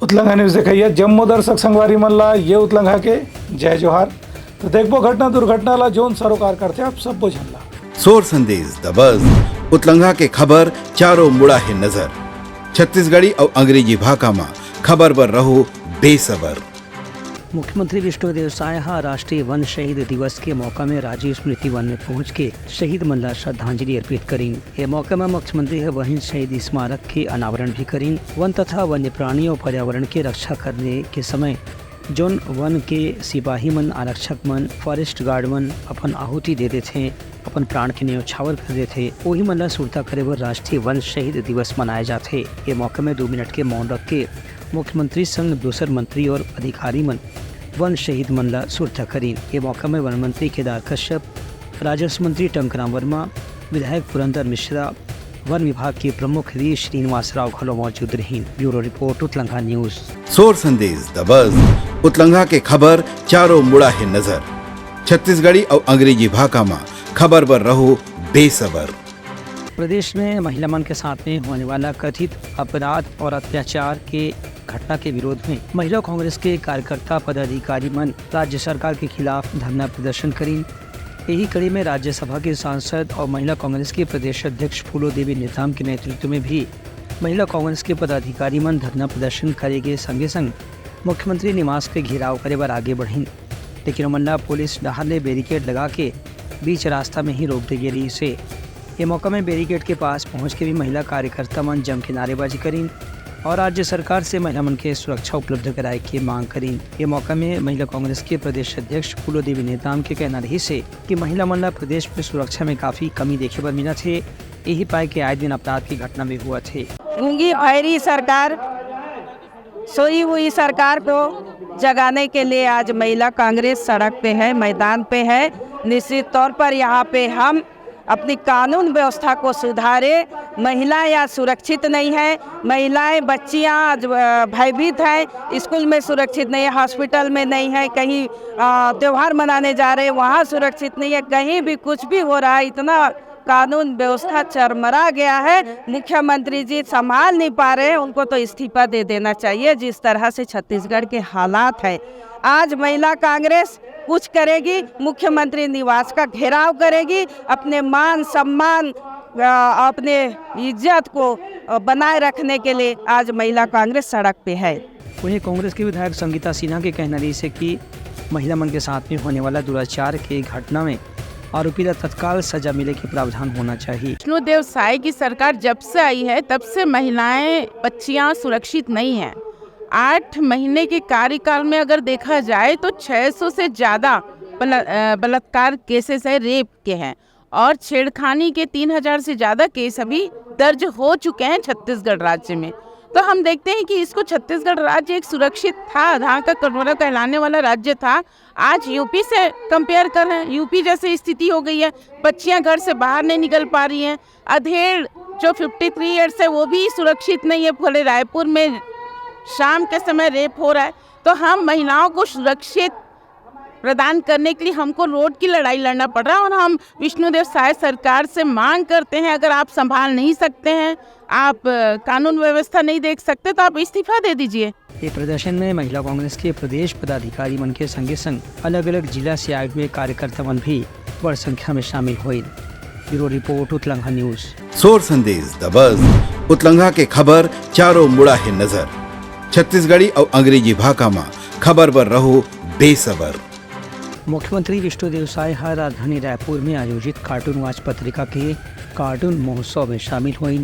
उतलंघा news देखिए जम्मू दर्शक संगवारी मल्ला ये उतलंघा के जय जोहार। तो देखो घटना दुर्घटना ला जोन सरोकार करते आप सब बुझला सोर संदेश द बज़ उतलंघा के खबर चारों मुड़ा है नजर। छत्तीसगढ़ी और अंग्रेजी भाषा में खबर पर रहो बेसबर। मुख्यमंत्री विष्णुदेव साय राष्ट्रीय वन शहीद दिवस के मौका में राजीव स्मृति वन में पहुंच के शहीद मन ला श्रद्धांजलि अर्पित करीन। ये मौके में मुख्यमंत्री वहीं शहीद स्मारक के अनावरण भी करीन। वन तथा वन्य प्राणियों और पर्यावरण की रक्षा करने के समय जोन वन के सिपाही मन, आरक्षक मन, फॉरेस्ट गार्ड मन अपन आहुति दे देते, अपन प्राण के न्यौछावर कर देते, वही मन ला सुरता करे बर राष्ट्रीय वन शहीद दिवस मनाए जाते। ये मौके में 2 मिनट के मौन रख के मुख्यमंत्री संग दूसर मंत्री और अधिकारी मन वन शहीद मन ला सुरता करीन। ये मौका में वन मंत्री केदार कश्यप, राजस्व मंत्री टंकराम वर्मा, विधायक पुरंदर मिश्रा, वन विभाग के प्रमुख वी श्रीनिवास राव घलो मौजूद रही। ब्यूरो रिपोर्ट उतलंघा न्यूज। सोर संदेश द बज़ उतलंघा के खबर चारों मुड़ा है नजर। छत्तीसगढ़ी और अंग्रेजी भाषा में खबर पर रहो बेसबर। प्रदेश में महिला मन के साथ में होने वाला कथित अपराध और अत्याचार के घटना के विरोध में महिला कांग्रेस के कार्यकर्ता पदाधिकारी मन राज्य सरकार के खिलाफ धरना प्रदर्शन करीन। यही कड़ी में राज्यसभा के सांसद और महिला कांग्रेस के प्रदेश अध्यक्ष फूलो देवी नेताम के नेतृत्व में भी महिला कांग्रेस के पदाधिकारी मन धरना प्रदर्शन करेंगे। संगे संग मुख्यमंत्री निवास के घेराव करे बर आगे बढ़ीन, लेकिन मल्ला पुलिस डहार ने बैरिकेड लगा के बीच रास्ता में ही रोक दी गई से। ये मौका में बैरिकेड के पास पहुंच के भी महिला कार्यकर्ता मन जम के नारेबाजी करीन और राज्य सरकार से महिला मन के सुरक्षा उपलब्ध कराए की मांग करीन। ये मौका में महिला कांग्रेस के प्रदेश अध्यक्ष फूलो देवी नेताम के कहना रही से कि महिला मन ला प्रदेश में सुरक्षा में काफी कमी देखे पर मिला थे। यही पाए के आए दिन अपराध की घटना में हुआ थे। गूंगी भैरी सरकार, सोई हुई सरकार को जगाने के लिए आज महिला कांग्रेस सड़क पे है, मैदान पे है। निश्चित तौर पर यहाँ पे हम अपनी कानून व्यवस्था को सुधारे। महिलाएं आज सुरक्षित नहीं है, महिलाएं बच्चियां आज भयभीत हैं, स्कूल में सुरक्षित नहीं है, हॉस्पिटल में नहीं है, कहीं त्यौहार मनाने जा रहे हैं वहाँ सुरक्षित नहीं है, कहीं भी कुछ भी हो रहा है। इतना कानून व्यवस्था चरमरा गया है, मुख्यमंत्री जी संभाल नहीं पा रहे हैं, उनको तो इस्तीफा दे देना चाहिए। जिस तरह से छत्तीसगढ़ के हालात है, आज महिला कांग्रेस कुछ करेगी, मुख्यमंत्री निवास का घेराव करेगी, अपने मान सम्मान अपने इज्जत को बनाए रखने के लिए आज महिला कांग्रेस सड़क पे है। वहीं कांग्रेस के विधायक संगीता सिन्हा के कहना रही से कि महिला मन के साथ में होने वाला दुराचार की घटना में आरोपी को तत्काल सजा मिले के प्रावधान होना चाहिए। विष्णुदेव साय की सरकार जब से आई है तब से महिलाएं, बच्चियां सुरक्षित नहीं हैं। 8 महीने के कार्यकाल में अगर देखा जाए तो 600 से ज़्यादा बलात्कार केसेस है, रेप के हैं, और छेड़खानी के 3000 से ज़्यादा केस अभी दर्ज हो चुके हैं छत्तीसगढ़ राज्य में। तो हम देखते हैं कि इसको छत्तीसगढ़ राज्य एक सुरक्षित था, जहाँ का कटोरा कहलाने वाला राज्य था, आज यूपी से कंपेयर कर रहे हैं, यूपी जैसी स्थिति हो गई है। बच्चियां घर से बाहर नहीं निकल पा रही हैं। अधेड़ जो 53 ईयर्स है वो भी सुरक्षित नहीं है। भले रायपुर में शाम के समय रेप हो रहा है। तो हम महिलाओं को सुरक्षित प्रदान करने के लिए हमको रोड की लड़ाई लड़ना पड़ रहा है, और हम विष्णुदेव साय सरकार से मांग करते हैं, अगर आप संभाल नहीं सकते हैं, आप कानून व्यवस्था नहीं देख सकते, तो आप इस्तीफा दे दीजिए। ये प्रदर्शन में महिला कांग्रेस के प्रदेश पदाधिकारी मन के संगे संग अलग अलग जिला से आए हुए कार्यकर्ता मन भी बड़ी संख्या में शामिल हुए। ब्यूरो रिपोर्ट उतलंघा न्यूज। सोर संदेश द बज़ उतलंघा के खबर चारों मुड़ा है नजर। छत्तीसगढ़ी और अंग्रेजी भाषा में खबर पर रहो बेसबर। मुख्यमंत्री विष्णुदेव साय राजधानी रायपुर में आयोजित कार्टून वाच पत्रिका के कार्टून महोत्सव में शामिल हुई।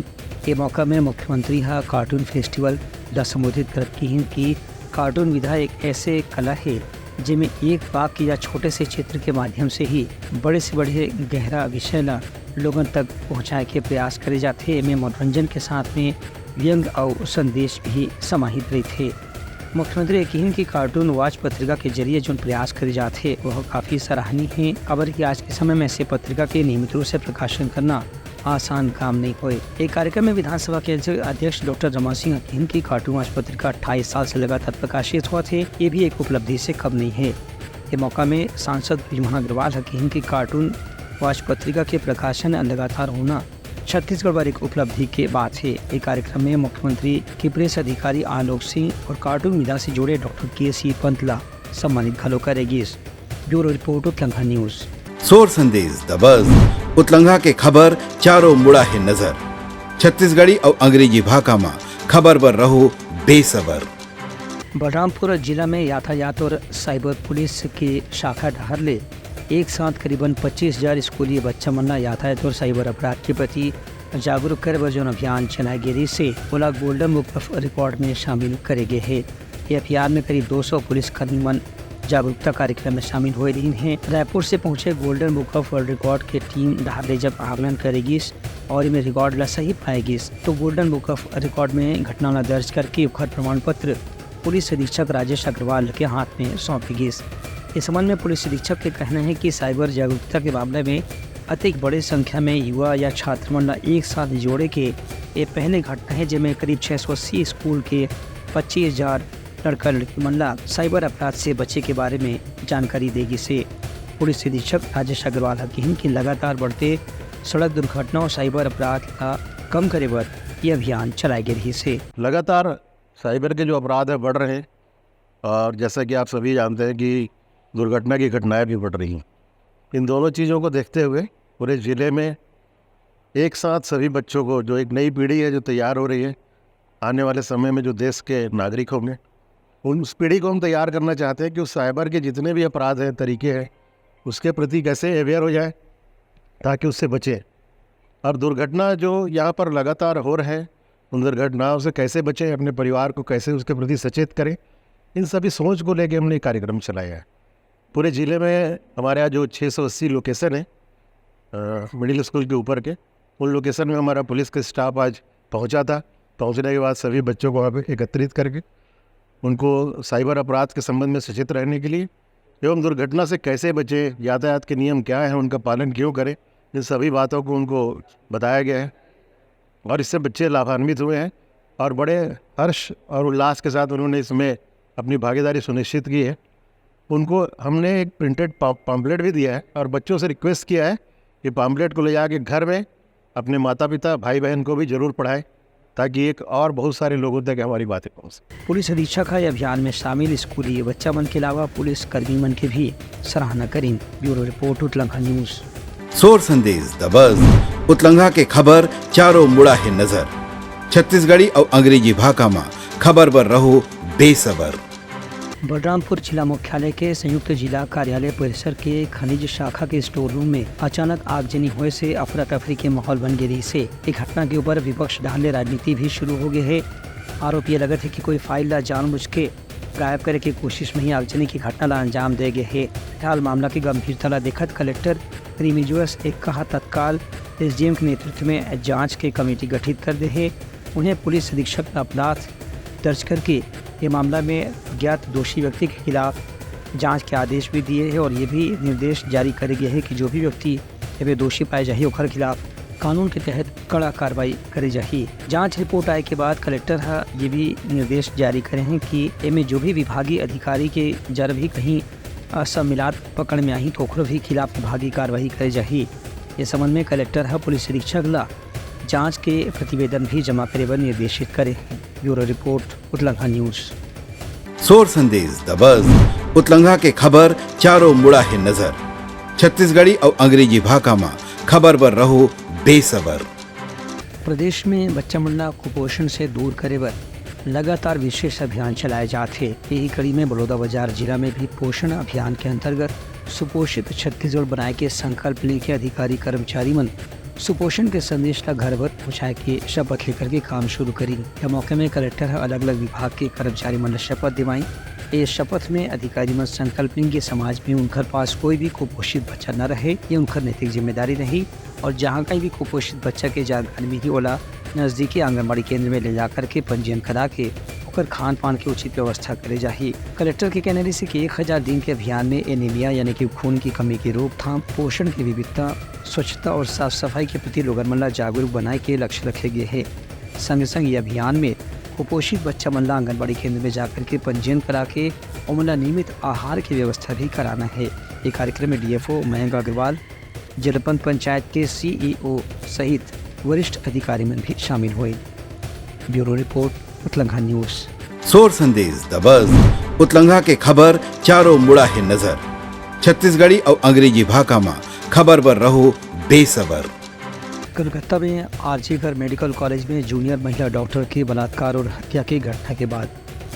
ये मौका में मुख्यमंत्री कार्टून फेस्टिवल ला संबोधित करती हैं कि कार्टून विधा एक ऐसे कला है जिसमें एक वाक्य या छोटे से चित्र के माध्यम से ही बड़े से बड़े गहरा विषय ला लोगों तक पहुँचाए के प्रयास करे जाते हैं। मनोरंजन के साथ में व्यंग और संदेश भी समाहित रहे थे। मुख्यमंत्री यकीन की कार्टून वाच पत्रिका के जरिए जो प्रयास करे जाते वह काफ़ी सराहनीय है। खबर कि आज के समय में ऐसे पत्रिका के नियमित रूप से प्रकाशन करना आसान काम नहीं हुए। एक कार्यक्रम में विधानसभा के अध्यक्ष डॉक्टर रमन सिंह अकीन की कार्टून वाच पत्रिका 28 साल से लगातार प्रकाशित हुआ थे, ये भी एक उपलब्धि से कम नहीं है। ये मौका में सांसद ब्रिजमोहन अग्रवाल हकीम की कार्टून वाच पत्रिका के प्रकाशन लगातार होना छत्तीसगढ़ पर एक उपलब्धि के बात है। एक कार्यक्रम में मुख्यमंत्री के प्रेस अधिकारी आलोक सिंह और कार्टून मीडिया से जुड़े डॉक्टर के.सी. पंतला सम्मानित घलो करेगी। ब्यूरो रिपोर्ट उत्लंघा न्यूज। सोर संदेश द बज उतलंघा के खबर चारों मुड़ा है नजर। छत्तीसगढ़ी और अंग्रेजी भाषा में खबर पर रहो बेसबर। बलरामपुर जिला में यातायात और साइबर पुलिस के शाखा ढहरले एक साथ करीबन 25,000 स्कूली बच्चा मन ला यातायात और साइबर अपराध के प्रति जागरूक करे बर जोन अभियान चलाए गे से ओला गोल्डन बुक ऑफ रिकॉर्ड में शामिल करे गे है। ये अभियान में करीब 200 पुलिसकर्मी मन जागरूकता कार्यक्रम में शामिल हुए रही हैं। रायपुर से पहुंचे golden book of world record के टीम ढारले जब आकलन करेगी और इनमें रिकॉर्ड ला सही पाएगी तो गोल्डन बुक ऑफ रिकॉर्ड में घटना ला दर्ज करके उखर प्रमाण पत्र पुलिस अधीक्षक राजेश अग्रवाल के हाथ में सौंपेगी। इस संबंध में पुलिस अधीक्षक के कहना है कि साइबर जागरूकता के मामले में अधिक बड़े संख्या में युवा या छात्र मन एक साथ जोड़े के ये पहले घटना है जिसमें करीब 680 स्कूल के 25,000 लड़का लड़की मन ला साइबर अपराध से बचे के बारे में जानकारी देगी से पुलिस अधीक्षक राजेश अग्रवाल कही कि लगातार बढ़ते सड़क दुर्घटना और साइबर अपराध का कम करे बर ये अभियान चलाए गए रही से। लगातार साइबर के जो अपराध है बढ़ रहे हैं और जैसा कि आप सभी जानते हैं कि दुर्घटना की घटनाएं भी बढ़ रही हैं। इन दोनों चीज़ों को देखते हुए पूरे ज़िले में एक साथ सभी बच्चों को, जो एक नई पीढ़ी है जो तैयार हो रही है आने वाले समय में जो देश के नागरिक होंगे, उस पीढ़ी को हम तैयार करना चाहते हैं कि उस साइबर के जितने भी अपराध हैं, तरीके हैं, उसके प्रति कैसे अवेयर हो जाए ताकि उससे बचें। और दुर्घटना जो यहाँ पर लगातार हो रहे हैं उन दुर्घटनाओं से कैसे बचें, अपने परिवार को कैसे उसके प्रति सचेत करें, इन सभी सोच को लेकर हमने कार्यक्रम चलाया है। पूरे ज़िले में हमारे यहाँ जो 680 लोकेशन है मिडिल स्कूल के ऊपर के, उन लोकेशन में हमारा पुलिस का स्टाफ आज पहुँचा था। पहुँचने के बाद सभी बच्चों को वहाँ पे एकत्रित करके उनको साइबर अपराध के संबंध में सचेत रहने के लिए एवं दुर्घटना से कैसे बचें, यातायात के नियम क्या हैं, उनका पालन क्यों करें, इन सभी बातों को उनको बताया गया है और इससे बच्चे लाभान्वित हुए हैं और बड़े हर्ष और उल्लास के साथ उन्होंने इसमें अपनी भागीदारी सुनिश्चित की है। उनको हमने एक प्रिंटेड पम्पलेट भी दिया है और बच्चों से रिक्वेस्ट किया है कि पम्पलेट को ले जाके घर में अपने माता पिता भाई बहन को भी ज़रूर पढ़ाएं ताकि एक और बहुत सारे लोगों तक हमारी बातें पहुँच। पुलिस अधीक्षक है अभियान में शामिल स्कूली बच्चा मन के अलावा पुलिस कर्मी मन की भी सराहना करें। ब्यूरो रिपोर्ट उत्लंघा न्यूज। सोर संदेश द बज उतलंघा के खबर चारों मुड़ा है नजर। छत्तीसगढ़ी और अंग्रेजी भाषा में खबर पर रहो बेसबर। बलरामपुर जिला मुख्यालय के संयुक्त जिला कार्यालय परिसर के खनिज शाखा के स्टोर रूम में अचानक आगजनी होने से अफरा तफरी के माहौल बन गई से एक घटना के ऊपर विपक्ष ढाले राजनीति भी शुरू हो गई है। आरोप ये लगा थे कि कोई फाइल ला जानबूझ के गायब करे की कोशिश में ही आगजनी की घटना ला अंजाम दे गए है। फिलहाल मामला की गंभीरता ला देखत कलेक्टर रिमिजुअस एक कहा तत्काल एसडीएम के नेतृत्व में जांच के कमेटी गठित कर दे है। उन्हें पुलिस अधीक्षक का अपराध दर्ज करके ये मामला में ज्ञात दोषी व्यक्ति के खिलाफ जांच के आदेश भी दिए हैं और ये भी निर्देश जारी करे गए हैं कि जो भी व्यक्ति वे दोषी पाए जाए ओकर खिलाफ कानून के तहत कड़ा कार्रवाई करी जाए। जांच रिपोर्ट आए के बाद कलेक्टर ये भी निर्देश जारी करे हैं कि इनमें जो भी विभागीय अधिकारी के जर भी कहीं असमिलात पकड़ में आई तो ओकरो भी खिलाफ विभागीय कार्रवाई करे जाए। इस संबंध में कलेक्टर पुलिस अधीक्षक ला जांच के प्रतिवेदन भी जमा करे बर निर्देशित करे। ब्यूरो रिपोर्ट उत्लंघा न्यूज। सोर संदेश द बज उतलंघा के खबर चारों मुड़ा है नजर। छत्तीसगढ़ी और अंग्रेजी भाषा में खबर पर रहो बेसबर। प्रदेश में बच्चा मन ला कुपोषण से दूर करे बर लगातार विशेष अभियान चलाए जाते। यही कड़ी में बलौदाबाजार जिला में भी पोषण अभियान के अंतर्गत सुपोषित छत्तीसगढ़ बनाए के संकल्प लेके अधिकारी कर्मचारी मन सुपोषण के संदेश ला घर भर पहुँचाए के शपथ लेकर के काम शुरू करी। यह मौके में कलेक्टर अलग अलग विभाग के कर्मचारी मन शपथ दिवाई। इस शपथ में अधिकारी मन संकल्प लेंगे समाज में उनकर पास कोई भी कुपोषित बच्चा न रहे, ये उनकर नैतिक जिम्मेदारी रही और जहाँ कहीं भी कुपोषित बच्चा के जानकारी मिली ओला नज़दीकी आंगनबाड़ी केंद्र में ले जाकर के पंजीयन करा के ओकर खान पान की उचित व्यवस्था करे जाही। कलेक्टर के कहने से कि 1000 दिन के अभियान में एनीमिया यानी कि खून की कमी की रोकथाम, पोषण की विविधता, स्वच्छता और साफ सफाई के प्रति लोगन मन ला जागरूक बनाए के लक्ष्य रखे गए हैं। संग संग ये अभियान में कुपोषित बच्चा मन ला आंगनबाड़ी केंद्र में जाकर के पंजीयन करा के उनला नियमित आहार की व्यवस्था भी कराना है। ये कार्यक्रम में डीएफओ मयंक अग्रवाल, जलपंत पंचायत के सीईओ सहित वरिष्ठ अधिकारी में भी शामिल हुए। ब्यूरो रिपोर्ट उतलंघा न्यूज़। सोर संदेश दबस उतलंघा के खबर चारों मुड़ा है नजर। छत्तीसगढ़ी और अंग्रेजी भाषा में खबर पर रहो बेसबर। कोलकाता में आरजीकर मेडिकल कॉलेज में जूनियर महिला डॉक्टर के बलात्कार और हत्या की घटना के बाद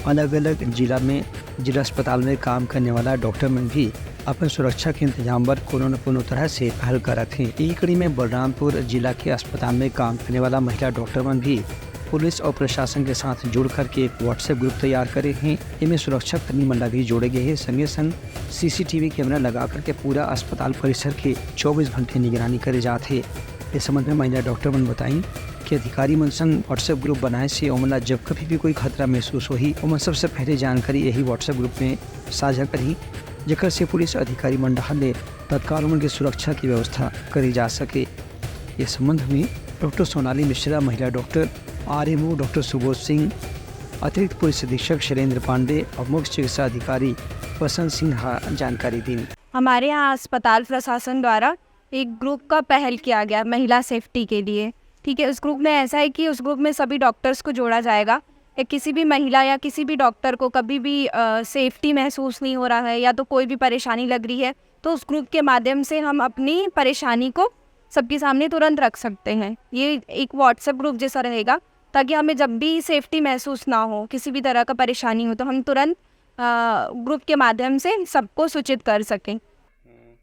अलग अलग जिला अस्पताल में काम करने वाला डॉक्टर में भी अपने सुरक्षा के इंतजाम पर पूर्ण तरह से पहल कर थे। यही कड़ी में बलरामपुर जिला के अस्पताल में काम करने वाला महिला डॉक्टर में भी पुलिस और प्रशासन के साथ जुड़ करके एक व्हाट्सएप ग्रुप तैयार करे हैं। इनमें सुरक्षा कर्मी मंडल भी जोड़े गए हैं। संगे संग CCTV कैमरा लगा करके पूरा अस्पताल परिसर की 24 घंटे निगरानी करे जाते हैं। इस संबंध में महिला डॉक्टर मन बताई कि अधिकारी मन संग व्हाट्सएप ग्रुप बनाए से ओमला जब कभी भी कोई खतरा महसूस होही ओमन सबसे पहले जानकारी यही व्हाट्सएप ग्रुप में साझा करी, जेकर से पुलिस अधिकारी मंडल ने तत्काल उनकी सुरक्षा की व्यवस्था करी जा सके। इस संबंध में डॉक्टर सोनाली मिश्रा, महिला doctor RMO doctor Subodh Singh, अतिरिक्त पुलिस अधीक्षक शैलेंद्र पांडे और मुख्य चिकित्सा अधिकारी वसंत सिन्हा जानकारी दी। हमारे यहाँ अस्पताल प्रशासन द्वारा एक ग्रुप का पहल किया गया महिला सेफ्टी के लिए। ठीक है, उस ग्रुप में ऐसा है कि उस ग्रुप में सभी डॉक्टर्स को जोड़ा जाएगा। किसी भी महिला या किसी भी डॉक्टर को कभी भी सेफ्टी महसूस नहीं हो रहा है या तो कोई भी परेशानी लग रही है तो उस ग्रुप के माध्यम से हम अपनी परेशानी को सबके सामने तुरंत रख सकते हैं। ये एक व्हाट्सएप ग्रुप जैसा रहेगा ताकि हमें जब भी सेफ्टी महसूस ना हो, किसी भी तरह का परेशानी हो तो हम तुरंत ग्रुप के माध्यम से सबको सूचित कर सकें।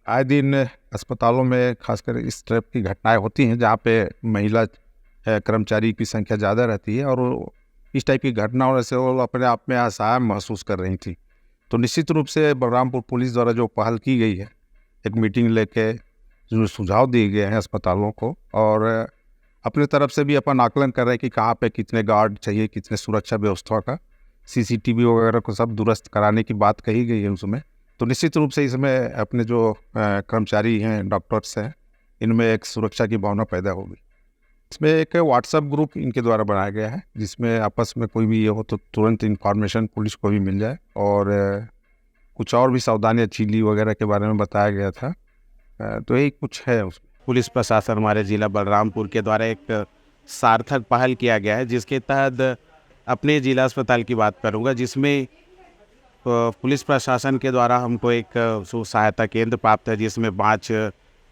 आए दिन अस्पतालों में खासकर इस टाइप की घटनाएं होती हैं जहाँ पे महिला कर्मचारी की संख्या ज़्यादा रहती है और इस टाइप की घटनाओं से वो अपने आप में असहाय महसूस कर रही थी। तो निश्चित रूप से बलरामपुर पुलिस द्वारा जो पहल की गई है, एक मीटिंग लेके जो सुझाव दिए गए हैं अस्पतालों को और अपने तरफ से भी अपन आकलन कर रहे हैं कि कहाँ पे कितने गार्ड चाहिए, कितने सुरक्षा व्यवस्था का, CCTV वगैरह को सब दुरुस्त कराने की बात कही गई है उसमें। तो निश्चित रूप से इसमें अपने जो कर्मचारी हैं, डॉक्टर्स हैं, इनमें एक सुरक्षा की भावना पैदा होगी। इसमें एक व्हाट्सएप ग्रुप इनके द्वारा बनाया गया है जिसमें आपस में कोई भी ये हो तो तुरंत इन्फॉर्मेशन पुलिस को भी मिल जाए और कुछ और भी सावधानियाँ चीली वगैरह के बारे में बताया गया था। तो यही कुछ है उसमें। पुलिस प्रशासन हमारे ज़िला बलरामपुर के द्वारा एक सार्थक पहल किया गया है जिसके तहत अपने ज़िला अस्पताल की बात करूंगा, जिसमें पुलिस प्रशासन के द्वारा हमको एक सहायता केंद्र प्राप्त है जिसमें 5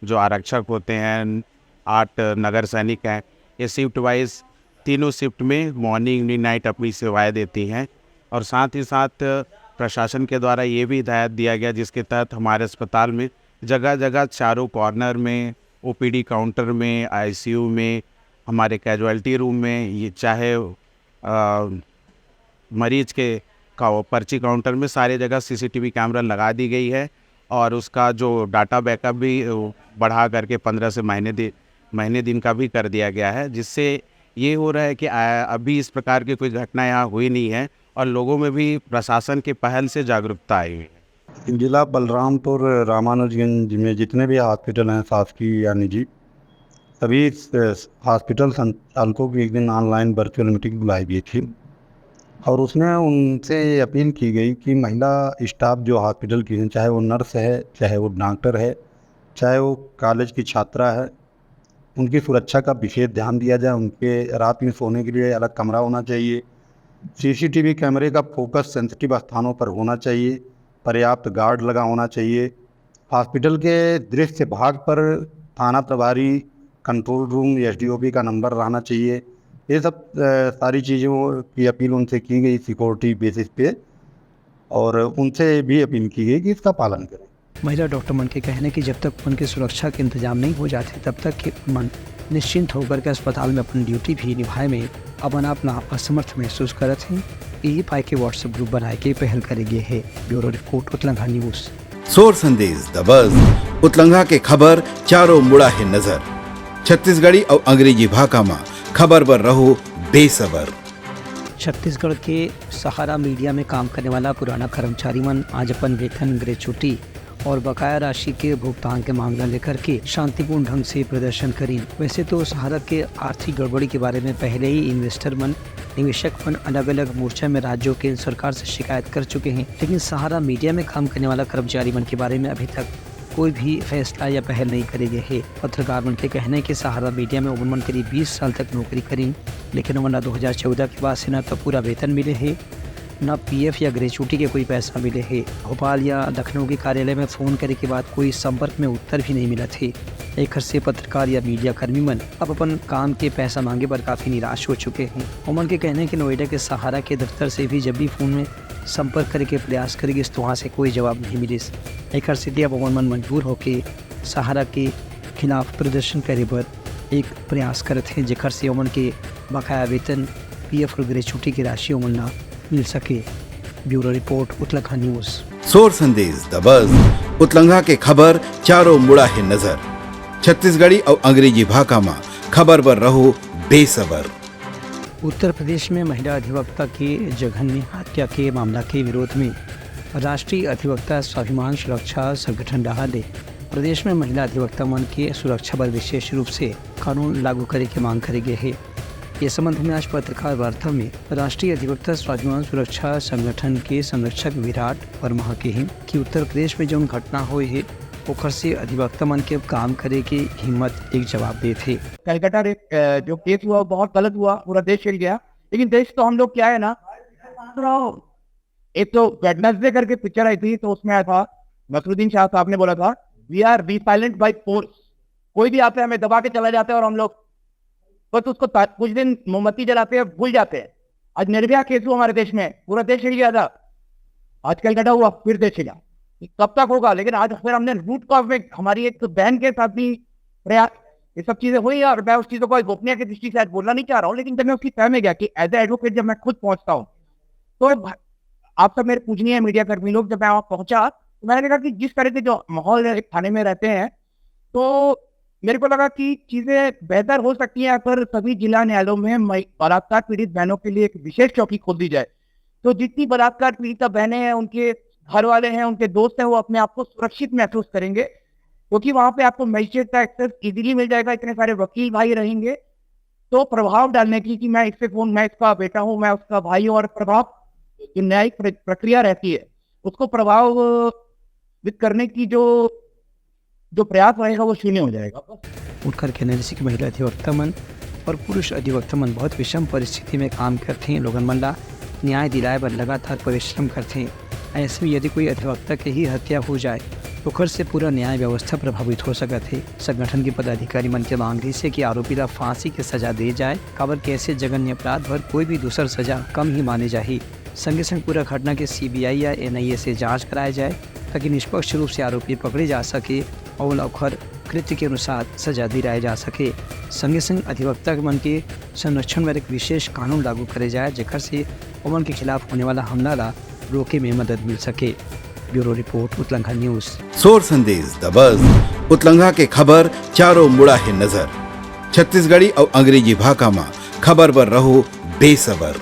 जो आरक्षक होते हैं, 8 नगर सैनिक हैं। ये शिफ्ट वाइज तीनों शिफ्ट में मॉर्निंग इवनिंग नाइट अपनी सेवाएँ देती हैं और साथ ही साथ प्रशासन के द्वारा ये भी हिदायत दिया गया जिसके तहत हमारे अस्पताल में जगह जगह चारों कॉर्नर में, OPD काउंटर में, ICU में, हमारे कैजुअल्टी रूम में, ये चाहे मरीज के पर्ची काउंटर में, सारी जगह CCTV कैमरा लगा दी गई है और उसका जो डाटा बैकअप भी बढ़ा करके 15 से महीने दिन का भी कर दिया गया है, जिससे ये हो रहा है कि अभी इस प्रकार की कोई घटना यहाँ हुई नहीं है और लोगों में भी प्रशासन के पहल से जागरूकता आई है। जिला बलरामपुर रामानुजगंज में जितने भी हॉस्पिटल हैं, शासकीय या निजी, सभी हॉस्पिटल संचालकों की एक दिन ऑनलाइन वर्चुअल मीटिंग बुलाई गई थी और उसमें उनसे अपील की गई कि महिला स्टाफ जो हॉस्पिटल की हैं, चाहे वो नर्स है, चाहे वो डॉक्टर है, चाहे वो कॉलेज की छात्रा है, उनकी सुरक्षा का विशेष ध्यान दिया जाए। उनके रात में सोने के लिए अलग कमरा होना चाहिए। CCTV कैमरे का फोकस सेंसिटिव स्थानों पर होना चाहिए। पर्याप्त गार्ड लगा होना चाहिए। हॉस्पिटल के दृश्य भाग पर थाना प्रभारी, कंट्रोल रूम, SDOP का नंबर रहना चाहिए। ये सब सारी चीज़ों की अपील उनसे की गई सिक्योरिटी बेसिस पे और उनसे भी अपील की गई कि इसका पालन करें। महिला डॉक्टर मन के कहने कि जब तक उनके सुरक्षा के इंतजाम नहीं हो जाते तब तक के मन निश्चिंत होकर के अस्पताल में अपनी ड्यूटी भी निभाए में अपन अपना असमर्थ महसूस करते हैं। यही पाए के व्हाट्सएप ग्रुप बनाए के पहल करेंगे है। ब्यूरो रिपोर्ट उतलंघा न्यूज़। सोर संदेश दबस उतलंघा के खबर चारों मुड़ा है नजर। छत्तीसगढ़ी और अंग्रेजी भाषा में खबर पर रहो बेसबर। छत्तीसगढ़ के सहारा मीडिया में काम करने वाला पुराना कर्मचारी मन आज अपन वेतन, ग्रेचुटी और बकाया राशि के भुगतान के मामला लेकर के शांतिपूर्ण ढंग से प्रदर्शन करी। वैसे तो सहारा के आर्थिक गड़बड़ी के बारे में पहले ही निवेशक मन अलग अलग मोर्चा में राज्यों के सरकार से शिकायत कर चुके हैं, लेकिन सहारा मीडिया में काम करने वाला कर्मचारी मन के बारे में अभी तक कोई भी फैसला या पहल नहीं करे गए है। पत्रकार मन के कहने के सहारा मीडिया में उमन करीब 20 साल तक नौकरी करी, लेकिन उमन 2014 के बाद से न तो पूरा वेतन मिले है, न पीएफ या ग्रेचुटी के कोई पैसा मिले है। भोपाल या लखनऊ के कार्यालय में फ़ोन करे के बाद कोई संपर्क में उत्तर भी नहीं मिला थे। एक से पत्रकार या मीडिया कर्मी मन अब अपन काम के पैसा मांगे पर काफ़ी निराश हो चुके हैं। उमन के कहने के नोएडा के सहारा के दफ्तर से भी जब भी फ़ोन में संपर्क करे के प्रयास करेगी तो वहाँ से कोई जवाब नहीं मिले। एक स्थिति अब उमन मन मजबूर होकर सहारा के खिलाफ प्रदर्शन करे पर एक प्रयास करते हैं, जेकर से उमन के बकाया वेतन, पीएफ और ग्रेचुटी की राशि उमन ना मिल सके। Bureau report Uttarakhand news. सोर संदेश द बज़ उतलंघा के खबर चारों मुड़ा है नजर। छत्तीसगढ़ी और अंग्रेजी भाषा में खबर पर रहो बेसबर। उत्तर प्रदेश में महिला अधिवक्ता के जघन्य हत्या के मामला के विरोध में राष्ट्रीय अधिवक्ता स्वाभिमान सुरक्षा संगठन डहा ने प्रदेश में महिला अधिवक्ता मन के सुरक्षा पर विशेष रूप से कानून लागू करे की मांग करे गए है। इस संबंध में आज पत्रकार वार्ता में राष्ट्रीय अधिवक्ता स्वाभिमान सुरक्षा संगठन के संरक्षक विराट वर्मा के हैं कि उत्तर प्रदेश में जो घटना हुई है ओखर से अधिवक्ता मन के काम करे की हिम्मत एक जवाब दे थे। कलकत्ता जो केस हुआ बहुत गलत हुआ, पूरा देश हिल गया, लेकिन देश तो हम लोग क्या है ना, एक तो वेडनेसडे करके पिक्चर आई थी तो उसमें आया था, नसरुद्दीन शाह साहब ने बोला था we are resilient by force. कोई भी आता है हमें दबा के चला जाता है और हम लोग बस उसको कुछ दिन मोमबत्ती जलाते हैं, भूल जाते हैं। आज निर्भया केस हुआ हमारे देश में, पूरा देश हिल गया था। आज कलकत्ता हुआ, फिर देश हिला। कब तक होगा? लेकिन आज फिर हमने रूट कॉज में हमारी एक बहन के साथ भी प्रयास, ये सब चीजें हुई और मैं उस चीजों को गोपनीय की दृष्टि से आज बोलना नहीं चाह रहा हूँ, लेकिन जब मैं उसकी तय में गया कि एज ए एडवोकेट जब मैं खुद पहुंचता हूँ तो आप सब मेरे पूजनीय मीडिया कर्मी लोग, जब मैं वहां पहुंचा तो मैंने कहा कि जिस तरह के जो माहौल एक थाने में रहते हैं तो मेरे को लगा कि चीजें बेहतर हो सकती हैं अगर सभी जिला न्यायालयों में बलात्कार पीड़ित बहनों के लिए एक विशेष चौकी खोल दी जाए, तो जितनी बलात्कार पीड़िता बहनें हैं, उनके घर वाले हैं, उनके दोस्त हैं, वो अपने आप को सुरक्षित महसूस करेंगे, क्योंकि वहां पे आपको मजिस्ट्रेट का एक्सेस इजीली मिल जाएगा, इतने सारे वकील भाई रहेंगे। तो प्रभाव डालने की कि मैं इससे फोन, मैं इसका बेटा हूँ, मैं उसका भाई हूँ, और प्रभाव न्यायिक प्रक्रिया रहती है उसको प्रभावित करने की जो प्रयास रहेगा वो शून्य हो जाएगा। उठकर कहने जैसे कि महिला अधिवक्ता मन और पुरुष अधिवक्ता मन बहुत विषम परिस्थिति में काम करते हैं, लोगन मन ला न्याय दिलाए पर लगातार परिश्रम करते हैं। ऐसे में यदि कोई अधिवक्ता की ही हत्या हो जाए तो खर से पूरा न्याय व्यवस्था प्रभावित हो सकता है। संगठन के पदाधिकारी मन के मांग रही से कि आरोपी ला फांसी की सजा दे जाए, काबर कैसे जघन्य अपराध भर कोई भी दूसर सजा कम ही माने जाए। संगे संग पूरा घटना के सीबीआई या एनआईए से जांच कराया जाए ताकि निष्पक्ष रूप से आरोपी पकड़े जा सके और लौखर कृत्य के अनुसार सजा दिलाया जा सके। संगे संग अधिवक्ता मन के संरक्षण में एक विशेष कानून लागू करे जाए, जेकर से उमन के खिलाफ होने वाला हमला ला रोके में मदद मिल सके। ब्यूरो रिपोर्ट उत्तलंघा न्यूज़। सोर संदेश द बज़ उतलंघा के खबर चारों मुड़ा है नजर। छत्तीसगढ़ी और अंग्रेजी भाषा में खबर पर रहो बेसबर।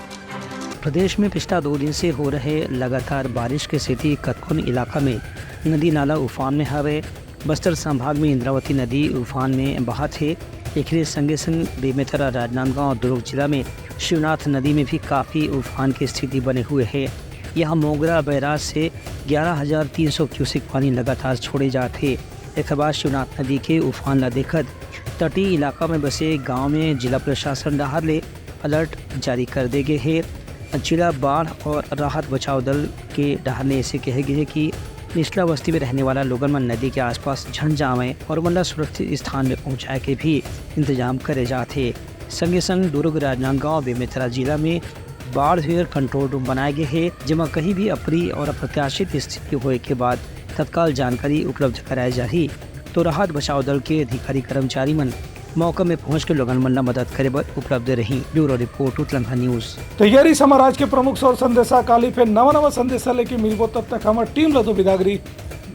प्रदेश में पिछला 2 दिन से हो रहे लगातार बारिश के स्थिति कतकोन इलाका में नदी नाला उफान में हवे। बस्तर संभाग में इंद्रावती नदी उफान में बहत है। एक संगे संग बेमेतरा, राजनांदगांव और दुर्ग जिला में शिवनाथ नदी में भी काफ़ी उफान की स्थिति बने हुए है। यहाँ मोगरा बैराज से 11,300 क्यूसेक पानी लगातार छोड़े जाते। एक बाद शिवनाथ नदी के उफान ला देखत तटीय इलाका में बसे गांव में जिला प्रशासन डहार ले अलर्ट जारी कर दे गए है। जिला बाढ़ और राहत बचाव दल के डहार ने ऐसे कहे गए कि निचला बस्ती में रहने वाला लोगन मन नदी के आसपास झंड जावे और मन सुरक्षित स्थान में पहुँचाए के भी इंतजाम करे जाते। संगे संग दुर्ग, राजनांदगांव, बेमेतरा जिला में बाढ़ हुए कंट्रोल रूम बनाए गए हैं, जिसमें कहीं भी अप्रिय और अप्रत्याशित स्थिति होने के बाद तत्काल जानकारी उपलब्ध कराई जाही। तो राहत बचाव दल के अधिकारी कर्मचारी मन मौका में पहुंच के लोगन मन मदद करे बर उपलब्ध रही। ब्यूरो रिपोर्ट उत्तलंघा न्यूज़। तो यही समाराज के प्रमुख सोर संदेशा काली फिर नवा संदेशा लेके मिलबो, तब तक हमार टीम लदो बिदागरी।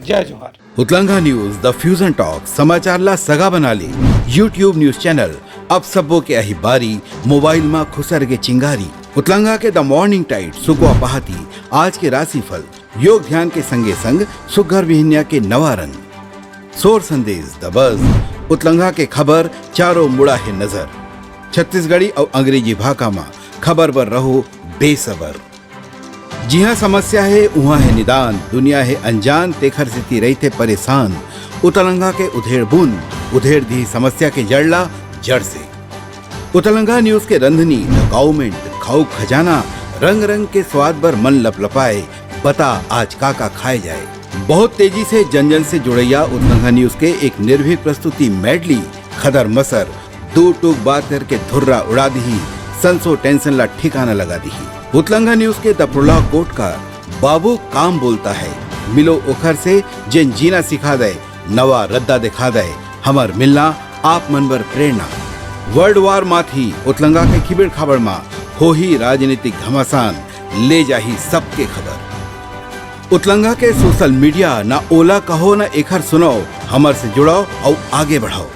जय जोहार। उत्तलंघा न्यूज द फ्यूजन टॉक समाचार ला सगा बना ली। यूट्यूब न्यूज चैनल अब सबो के अही बारी मोबाइल में खुसर के चिंगारी। उत्तलंघा के द मॉर्निंग टाइड सुगवा पहाती, आज के राशिफल, योग ध्यान के संगे संग सुघर विहिन्या के नवा रंग। सोर संदेश द बज़ उत्तलंघा के खबर चारों मुड़ा है नजर। छत्तीसगढ़ी और अंग्रेजी भाषा में खबर पर रहो बेसबर। जी हाँ, समस्या है वहाँ है निदान, दुनिया है अनजान, तेखर से रहते परेशान। उतलंगा के उधेड़ बूंद उधेड़ दी समस्या के जड़ला जड़ से। उतलंगा न्यूज के रंधनी गवर्नमेंट खाऊ खजाना रंग रंग के स्वाद पर मन लपलपाए बता आज का खाए जाए। बहुत तेजी से जन जन से जुड़ैया उतलंगा न्यूज के एक निर्भीक प्रस्तुति मेडली खदर मसर दो टूक बात करके धुर्रा उड़ा दी संसो टेंशन ला ठिकाना लगा दी। उतलंगा न्यूज के दपुरला कोट का बाबू काम बोलता है मिलो ओखर से जिन जीना सिखा दे नवा रद्दा दिखा दे हमर मिलना आप मन बर प्रेरणा। वर्ल्ड वार माथी उतलंगा के खिबड़ खबर मा हो ही राजनीतिक घमासान ले जाही सबके खबर। उतलंगा के सोशल मीडिया ना ओला कहो ना एखर सुनाओ हमर से जुड़ाओ और आगे बढ़ाओ।